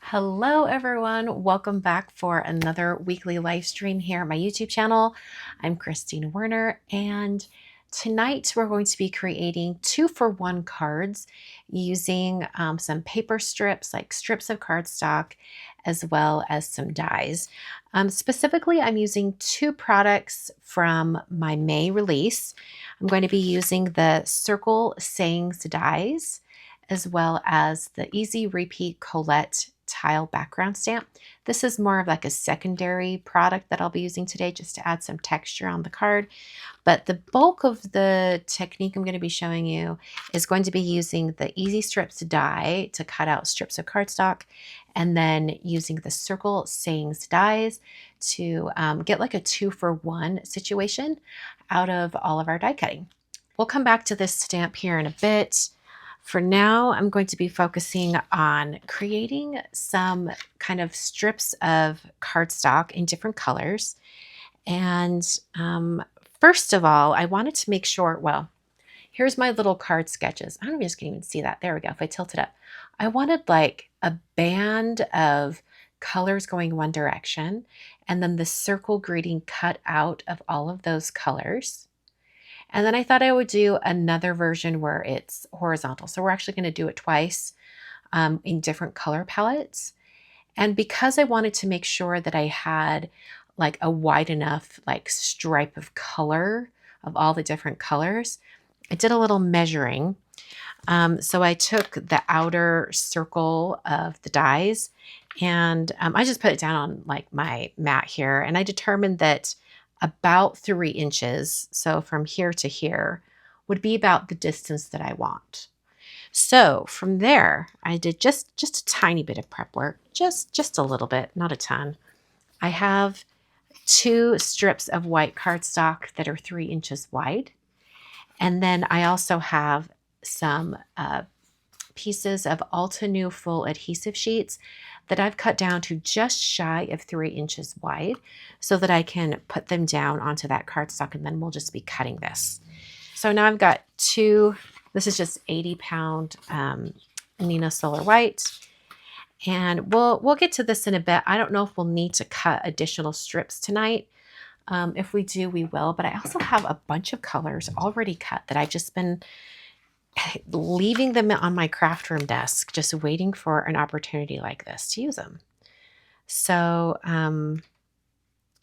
Hello everyone, welcome back for another weekly live stream here on my YouTube channel. I'm Christina Werner, and tonight we're going to be creating 2-for-1 cards using some paper strips, like strips of cardstock, as well as some dies. Specifically, I'm using 2 products from my May release. I'm going to be using the Circle Sayings dies, as well as the Easy Repeat Colette tile background stamp. This is more of like a secondary product that I'll be using today just to add some texture on the card. But the bulk of the technique I'm going to be showing you is going to be using the Easy Strips die to cut out strips of cardstock, and then using the Circle Sayings dies to get like a 2-for-1 situation out of all of our die cutting. We'll come back to this stamp here in a bit. For now, I'm going to be focusing on creating some kind of strips of cardstock in different colors. And first of all, I wanted to make sure, well, here's my little card sketches. I don't know if you guys can even see that. There we go. If I tilt it up, I wanted like a band of colors going one direction, and then the circle greeting cut out of all of those colors. And then I thought I would do another version where it's horizontal. So we're actually going to do it twice in different color palettes. And because I wanted to make sure that I had like a wide enough like stripe of color of all the different colors, I did a little measuring. So I took the outer circle of the dies, and I just put it down on like my mat here, and I determined that about 3 inches, so from here to here, would be about the distance that I want. So from there, I did just a tiny bit of prep work, just a little bit, not a ton. I have 2 strips of white cardstock that are 3 inches wide. And then I also have some pieces of Altenew full adhesive sheets that I've cut down to just shy of 3 inches wide so that I can put them down onto that cardstock, and then we'll just be cutting this. So now I've got 2, this is just 80-pound Neenah Solar White, and we'll get to this in a bit. I don't know if we'll need to cut additional strips tonight. If we do, we will, but I also have a bunch of colors already cut that I've just been leaving them on my craft room desk, just waiting for an opportunity like this to use them. So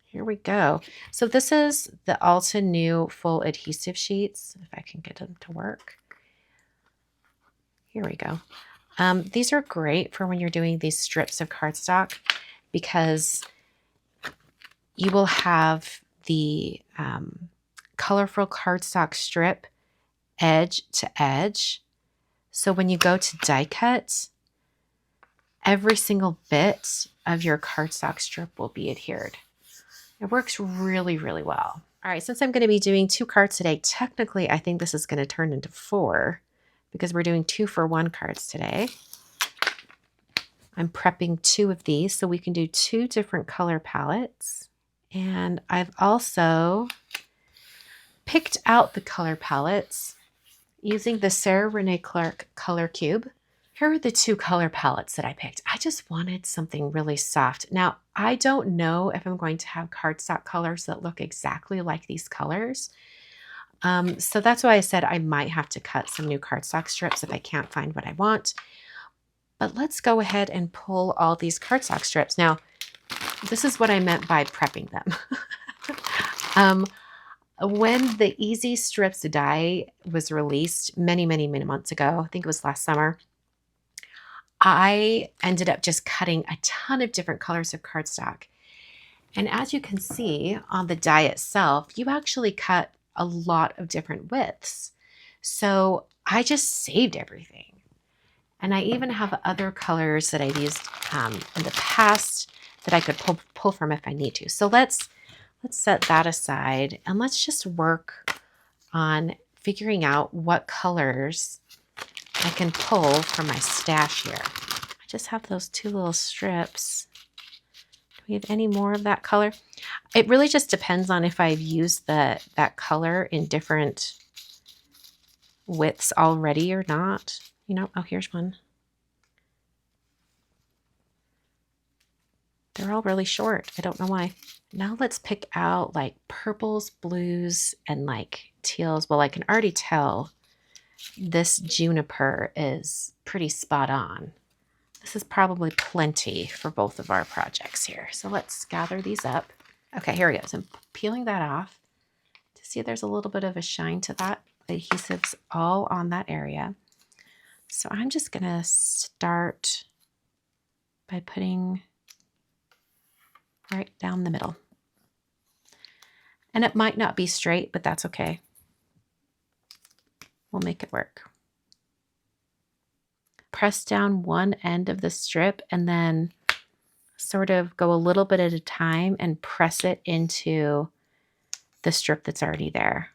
here we go. So this is the Altenew full adhesive sheets, if I can get them to work. Here we go. These are great for when you're doing these strips of cardstock, because you will have the colorful cardstock strip edge to edge. So when you go to die cut, every single bit of your cardstock strip will be adhered. It works really, really well. All right, since I'm going to be doing 2 cards today, technically I think this is going to turn into 4 because we're doing 2-for-1 cards today. I'm prepping 2 of these so we can do 2 different color palettes. And I've also picked out the color palettes using the Sarah Renee Clark Color Cube. Here are the 2 color palettes that I picked. I just wanted something really soft. Now, I don't know if I'm going to have cardstock colors that look exactly like these colors. So that's why I said I might have to cut some new cardstock strips if I can't find what I want. But let's go ahead and pull all these cardstock strips. Now, this is what I meant by prepping them. When the Easy Strips die was released many months ago, I think it was last summer, I ended up just cutting a ton of different colors of cardstock. And as you can see on the die itself, you actually cut a lot of different widths. So I just saved everything. And I even have other colors that I've used in the past that I could pull from if I need to. So let's set that aside, and let's just work on figuring out what colors I can pull from my stash here. I just have those 2 little strips. Do we have any more of that color? It really just depends on if I've used that color in different widths already or not. You know, oh, here's one. They're all really short. I don't know why. Now let's pick out like purples, blues, and like teals. Well, I can already tell this juniper is pretty spot on. This is probably plenty for both of our projects here. So let's gather these up. Okay, here we go. So I'm peeling that off to see there's a little bit of a shine to that. The adhesive's all on that area. So I'm just gonna start by putting right down the middle. And it might not be straight, but that's okay. We'll make it work. Press down one end of the strip and then sort of go a little bit at a time and press it into the strip that's already there.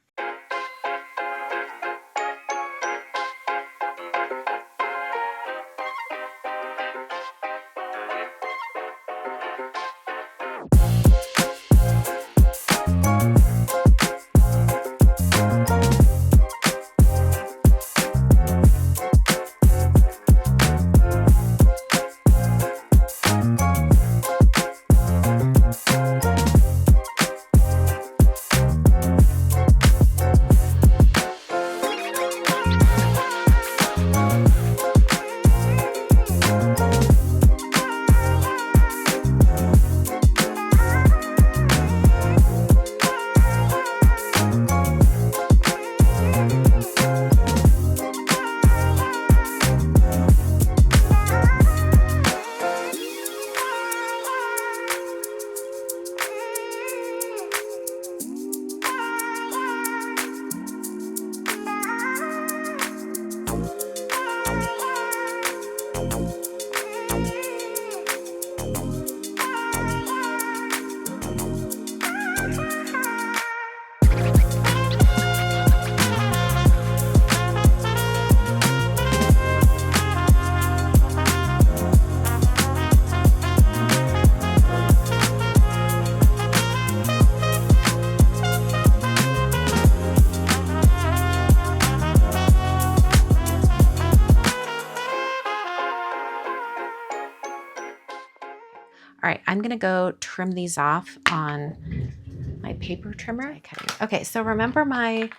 All right, I'm gonna go trim these off on my paper trimmer. Okay, so remember my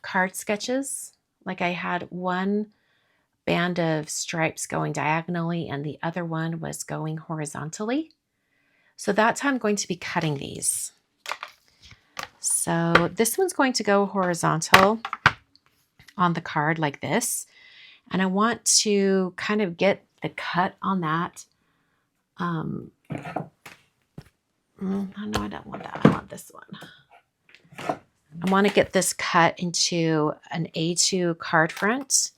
card sketches? Like I had one band of stripes going diagonally and the other one was going horizontally. So that's how I'm going to be cutting these. So this one's going to go horizontal on the card like this. And I want to kind of get the cut on that. No, I don't want that. I want this one. I want to get this cut into an A2 card front.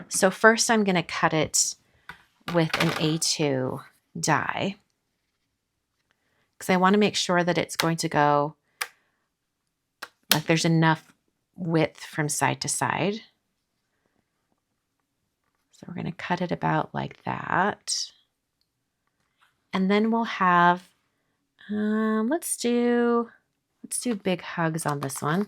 So first I'm going to cut it with an A2 die because I want to make sure that it's going to go like there's enough width from side to side. So we're going to cut it about like that. And then we'll have, let's do big hugs on this one.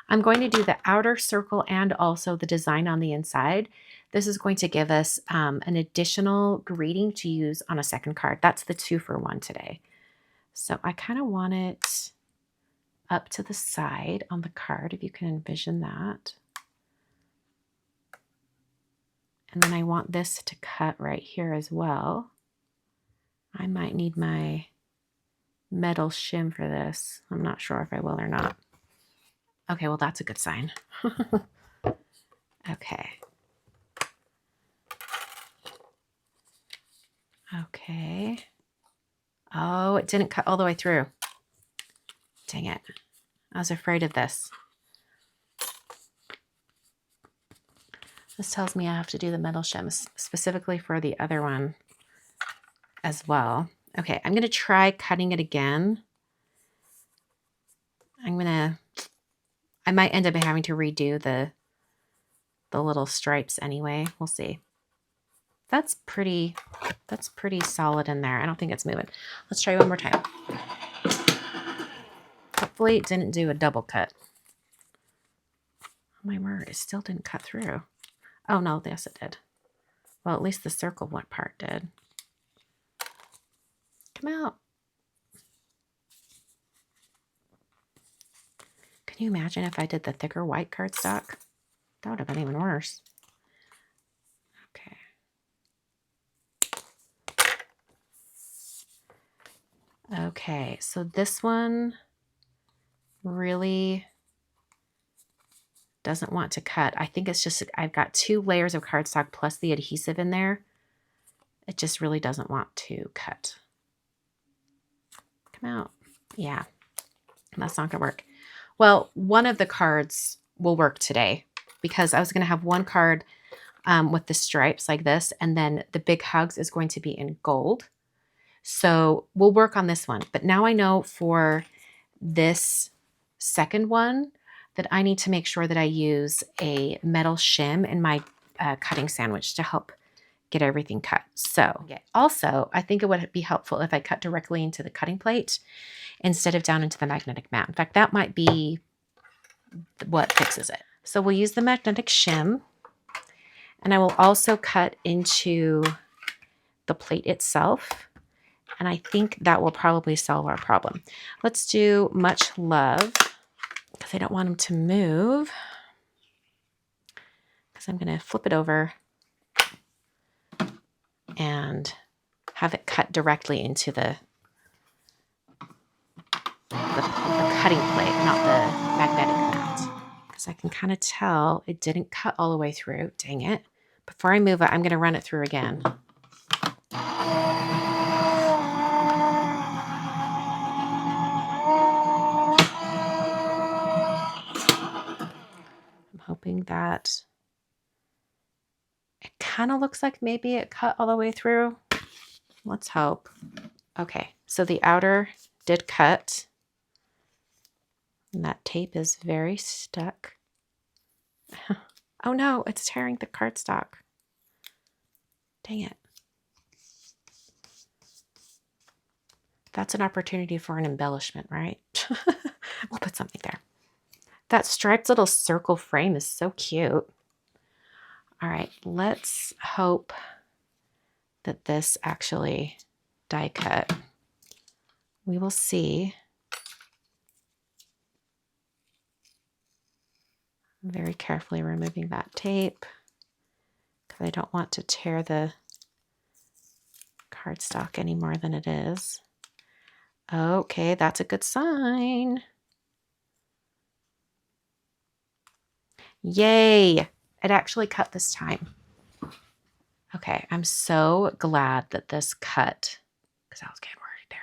I'm going to do the outer circle and also the design on the inside. This is going to give us an additional greeting to use on a second card. That's the 2-for-1 today. So I kind of want it up to the side on the card, if you can envision that. And then I want this to cut right here as well. I might need my metal shim for this. I'm not sure if I will or not. Okay, well, that's a good sign. Okay. Okay. Oh, it didn't cut all the way through. Dang it. I was afraid of this. This tells me I have to do the metal shim specifically for the other one as well. Okay, I'm going to try cutting it again. I might end up having to redo the little stripes anyway. We'll see. That's pretty solid in there. I don't think it's moving. Let's try one more time. Hopefully it didn't do a double cut. Oh my word, it still didn't cut through. Oh no, yes it did. Well, at least the circle one part did. Come out. Can you imagine if I did the thicker white cardstock? That would have been even worse. Okay. Okay, so this one really doesn't want to cut. I think it's just I've got 2 layers of cardstock plus the adhesive in there. It just really doesn't want to cut. Come out. Yeah, that's not gonna work. Well, one of the cards will work today because I was gonna have one card with the stripes like this, and then the big hugs is going to be in gold. So we'll work on this one. But now I know for this second one that I need to make sure that I use a metal shim in my cutting sandwich to help get everything cut. So also, I think it would be helpful if I cut directly into the cutting plate instead of down into the magnetic mat. In fact, that might be what fixes it. So we'll use the magnetic shim, and I will also cut into the plate itself. And I think that will probably solve our problem. Let's do much love because I don't want them to move. Because I'm going to flip it over and have it cut directly into the cutting plate, not the magnetic mat. Because I can kind of tell it didn't cut all the way through. Dang it. Before I move it, I'm going to run it through again. I'm hoping that it kind of looks like maybe it cut all the way through. Let's hope. Okay, so the outer did cut. And that tape is very stuck. Oh no, it's tearing the cardstock. Dang it. That's an opportunity for an embellishment, right? We'll put something there. That striped little circle frame is so cute. All right, let's hope that this actually die cut. We will see. I'm very carefully removing that tape because I don't want to tear the cardstock any more than it is. Okay, that's a good sign. Yay! It actually cut this time. Okay, I'm so glad that this cut because I was getting worried there.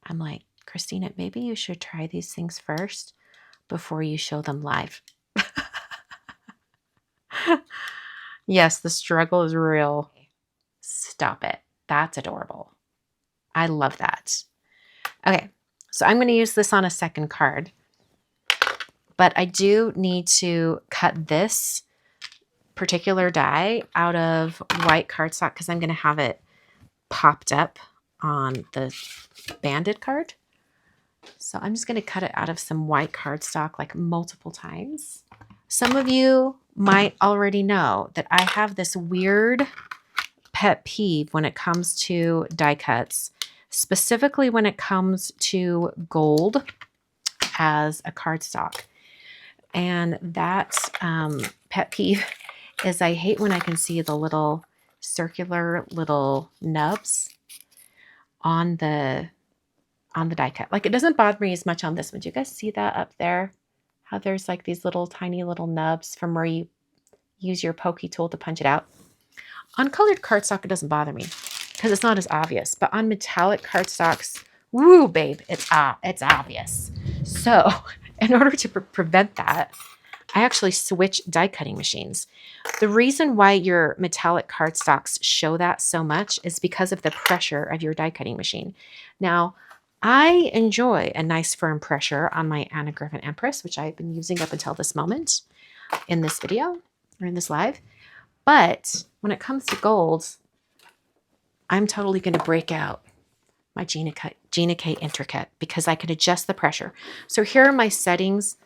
I'm like, Christina, maybe you should try these things first before you show them live. Yes, the struggle is real. Stop it. That's adorable. I love that. Okay, so I'm going to use this on a second card, but I do need to cut this particular die out of white cardstock because I'm going to have it popped up on the banded card. So I'm just going to cut it out of some white cardstock like multiple times. Some of you might already know that I have this weird pet peeve when it comes to die cuts, specifically when it comes to gold as a cardstock. And that pet peeve is I hate when I can see the little circular little nubs on the die cut. Like, it doesn't bother me as much on this one. Do you guys see that up there? How there's like these little tiny little nubs from where you use your pokey tool to punch it out. On colored cardstock, it doesn't bother me because it's not as obvious. But on metallic cardstocks, woo, babe, it's obvious. So in order to prevent that, I actually switch die cutting machines. The reason why your metallic cardstocks show that so much is because of the pressure of your die cutting machine. Now, I enjoy a nice firm pressure on my Griffin Empress, which I've been using up until this moment in this video or in this live. But when it comes to gold, I'm totally going to break out my Gina K Intri-Cut because I can adjust the pressure. So here are my settings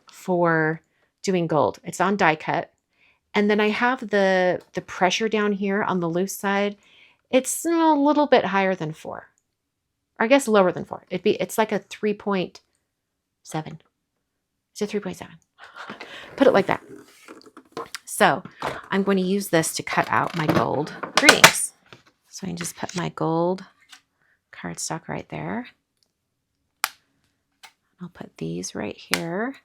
for doing gold. It's on die cut. And then I have the pressure down here on the loose side. It's a little bit higher than 4. Or I guess lower than 4. It's like a 3.5 7. Is it 3.7? Put it like that. So I'm going to use this to cut out my gold greetings. So I can just put my gold cardstock right there. I'll put these right here.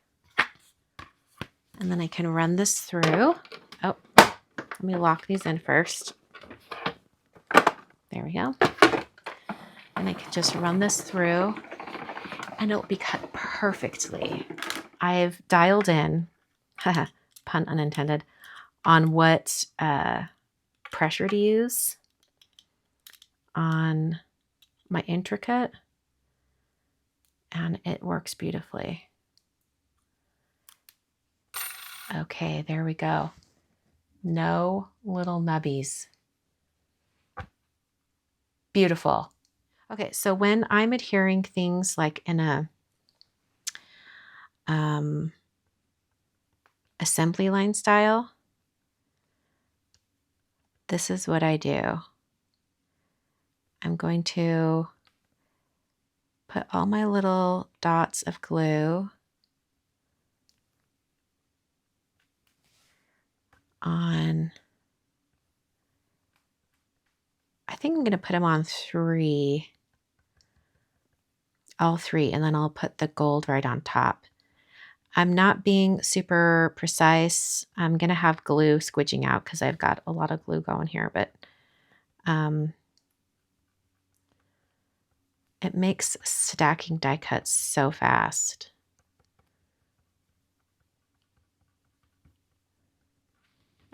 And then I can run this through. Oh, let me lock these in first. There we go. And I can just run this through and it'll be cut perfectly. I've dialed in, pun unintended, on what pressure to use on my Intri-Cut, and it works beautifully. Okay, there we go. No little nubbies. Beautiful. Okay, so when I'm adhering things like in a assembly line style, this is what I do. I'm going to put all my little dots of glue on, I think I'm going to put them on 3, all 3, and then I'll put the gold right on top. I'm not being super precise. I'm going to have glue squidging out because I've got a lot of glue going here, but it makes stacking die cuts so fast.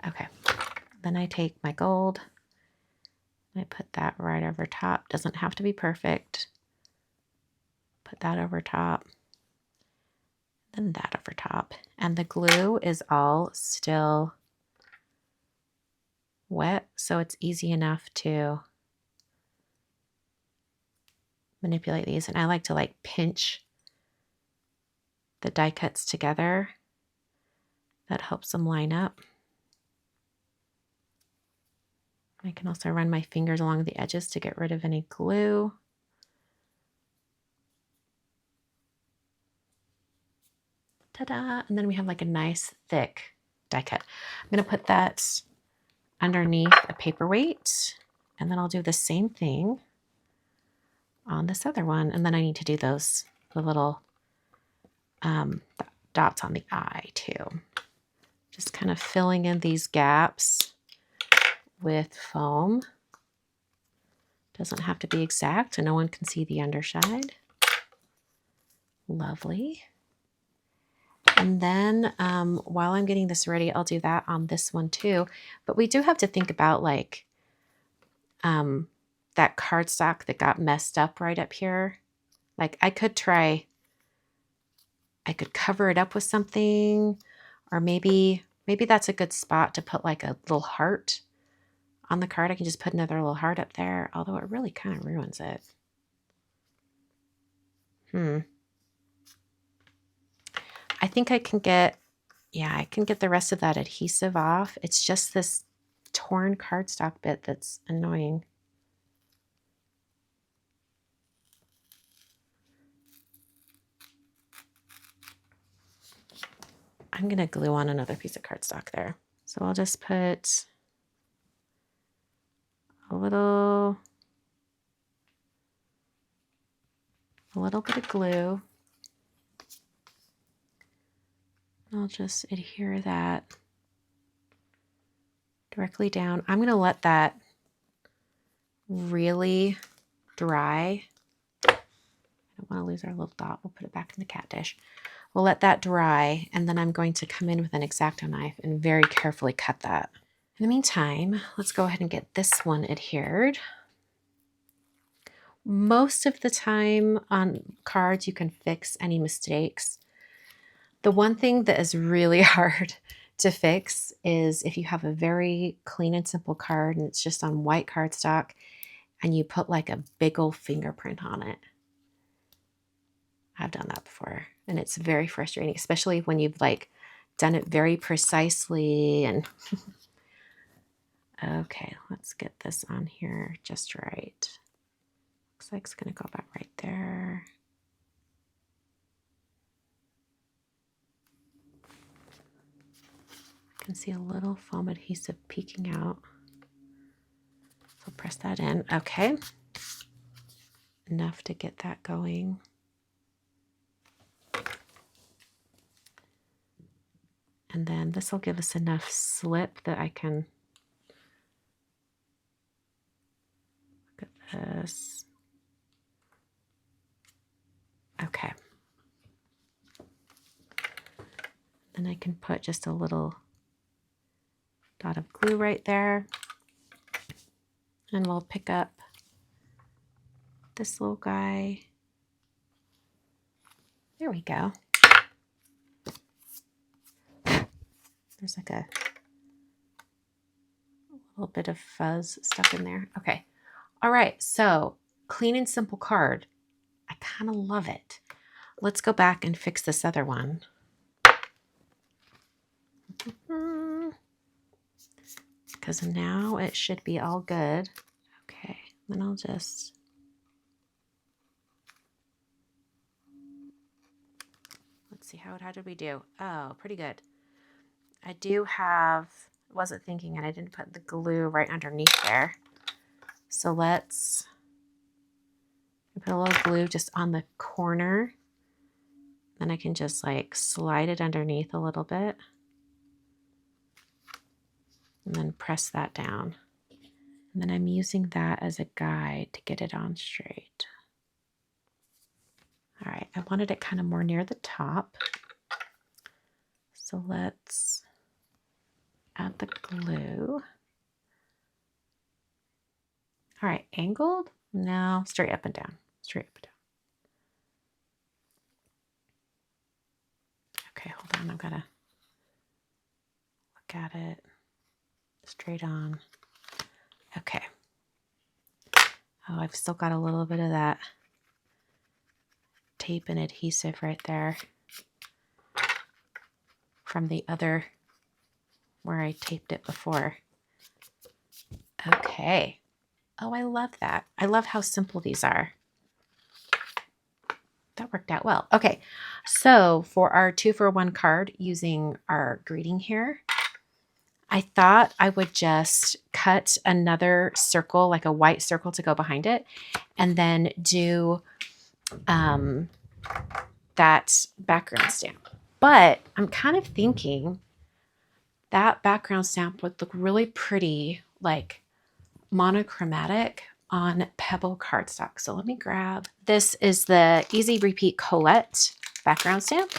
Okay, then I take my gold and I put that right over top. Doesn't have to be perfect. Put that over top, then that over top. And the glue is all still wet, so it's easy enough to manipulate these. And I like to like pinch the die cuts together. That helps them line up. I can also run my fingers along the edges to get rid of any glue. Ta-da! And then we have like a nice thick die cut. I'm going to put that underneath a paperweight, and then I'll do the same thing on this other one. And then I need to do the little dots on the eye too. Just kind of filling in these gaps with foam. Doesn't have to be exact, and no one can see the underside. Lovely. And then while I'm getting this ready, I'll do that on this one too. But we do have to think about like that cardstock that got messed up right up here. Like I could cover it up with something, or maybe that's a good spot to put like a little heart on the card. I can just put another little heart up there, although it really kind of ruins it. I think I can get, I can get the rest of that adhesive off. It's just this torn cardstock bit that's annoying. I'm going to glue on another piece of cardstock there. So I'll just put a little bit of glue. I'll just adhere that directly down. I'm going to let that really dry. I don't want to lose our little dot. We'll put it back in the cat dish. We'll let that dry, and then I'm going to come in with an X-Acto knife and very carefully cut that. In the meantime, let's go ahead and get this one adhered. Most of the time on cards, you can fix any mistakes. The one thing that is really hard to fix is if you have a very clean and simple card and it's just on white cardstock and you put like a big old fingerprint on it. I've done that before, and it's very frustrating, especially when you've like done it very precisely. And okay, let's get this on here just right. Looks like it's gonna go about right there. can see a little foam adhesive peeking out. So press that in. Okay. Enough to get that going. And then this will give us enough slip that I can look at this. Okay. Then I can put just a little dot of glue right there. And we'll pick up this little guy. There we go. There's like a little bit of fuzz stuck in there. Okay. All right. So clean and simple card. I kind of love it. Let's go back and fix this other one. Because now it should be all good. Okay. Then I'll just... Let's see. How did we do? Oh, pretty good. I do have... wasn't thinking and I didn't put the glue right underneath there. So let's put a little glue just on the corner. Then I can just like slide it underneath a little bit. And then press that down. And then I'm using that as a guide to get it on straight. All right, I wanted it kind of more near the top. So let's add the glue. All right, angled? No, straight up and down, straight up and down. Okay, hold on, I've got to look at it. Straight on. Okay. Oh, I've still got a little bit of that tape and adhesive right there from the other where I taped it before. Okay. Oh, I love that. I love how simple these are. That worked out well. Okay. So for our 2-for-1 card using our greeting here, I thought I would just cut another circle, like a white circle to go behind it, and then do that background stamp. But I'm kind of thinking that background stamp would look really pretty, like monochromatic on Pebble cardstock. So let me grab, this is the Easy Repeat Colette background stamp.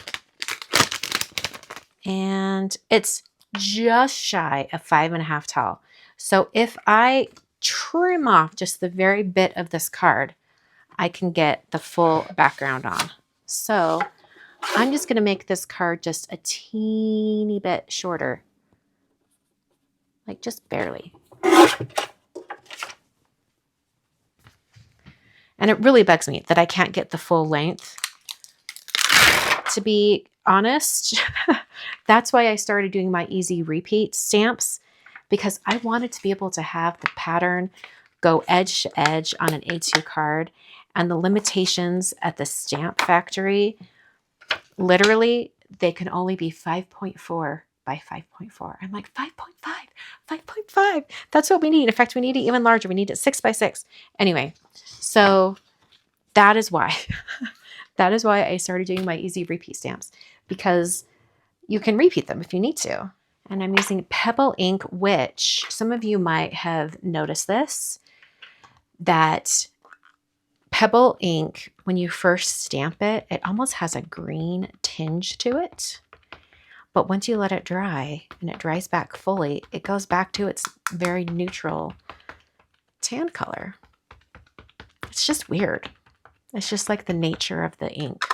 And it's just shy of 5.5 tall. So if I trim off just the very bit of this card, I can get the full background on. So I'm just going to make this card just a teeny bit shorter, like just barely. And it really bugs me that I can't get the full length. To be honest, that's why I started doing my Easy Repeat stamps, because I wanted to be able to have the pattern go edge to edge on an A2 card, and the limitations at the stamp factory, literally, they can only be 5.4 by 5.4. I'm like, 5.5. That's what we need. In fact, we need it even larger. We need it 6 by 6. Anyway, so that is why. That is why I started doing my Easy Repeat stamps, because you can repeat them if you need to. And I'm using Pebble ink, which some of you might have noticed this, that Pebble ink, when you first stamp it, it almost has a green tinge to it. But once you let it dry and it dries back fully, it goes back to its very neutral tan color. It's just weird. It's just like the nature of the ink.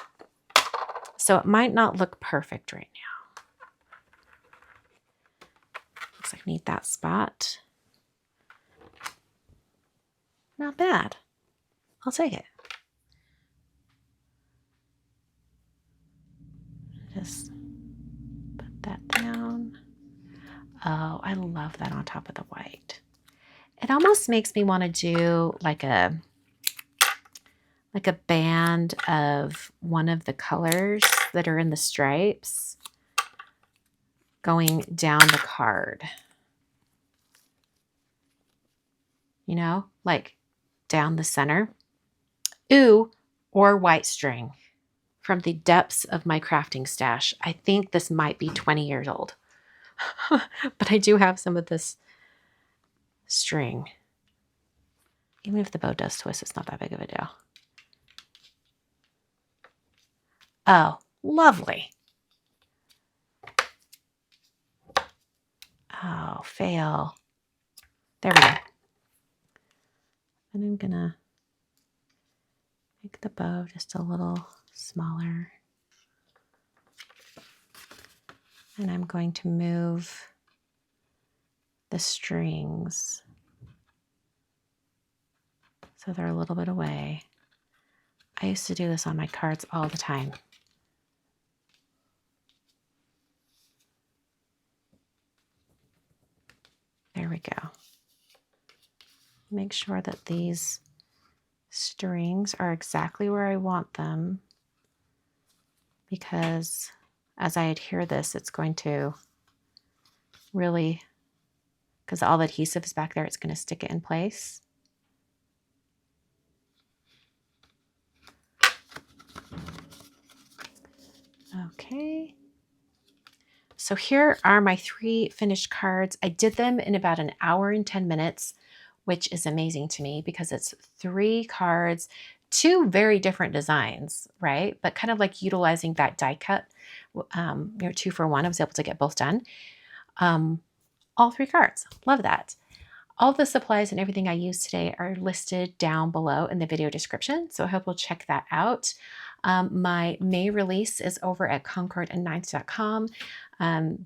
So it might not look perfect right now. Looks like I need that spot. Not bad. I'll take it. Just put that down. Oh, I love that on top of the white. It almost makes me want to do like a band of one of the colors that are in the stripes going down the card. You know, like down the center. Ooh, or white string from the depths of my crafting stash. I think this might be 20 years old, but I do have some of this string. Even if the bow does twist, it's not that big of a deal. Oh, lovely. Oh, fail. There we go. And I'm gonna make the bow just a little smaller. And I'm going to move the strings so they're a little bit away. I used to do this on my cards all the time. There we go. Make sure that these strings are exactly where I want them, because as I adhere this, it's going to really, because all the adhesive is back there, it's going to stick it in place. Okay. So here are my 3 finished cards. I did them in about an hour and 10 minutes, which is amazing to me because it's 3 cards, 2 very different designs, right? But kind of like utilizing that die cut, 2 for 1. I was able to get both done. All 3 cards. Love that. All the supplies and everything I used today are listed down below in the video description, so I hope you'll check that out. My May release is over at concordandknives.com.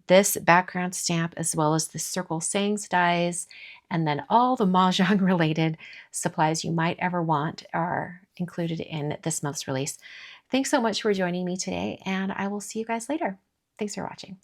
This background stamp, as well as the circle sayings dies, and then all the Mahjong related supplies you might ever want are included in this month's release. Thanks so much for joining me today, and I will see you guys later. Thanks for watching.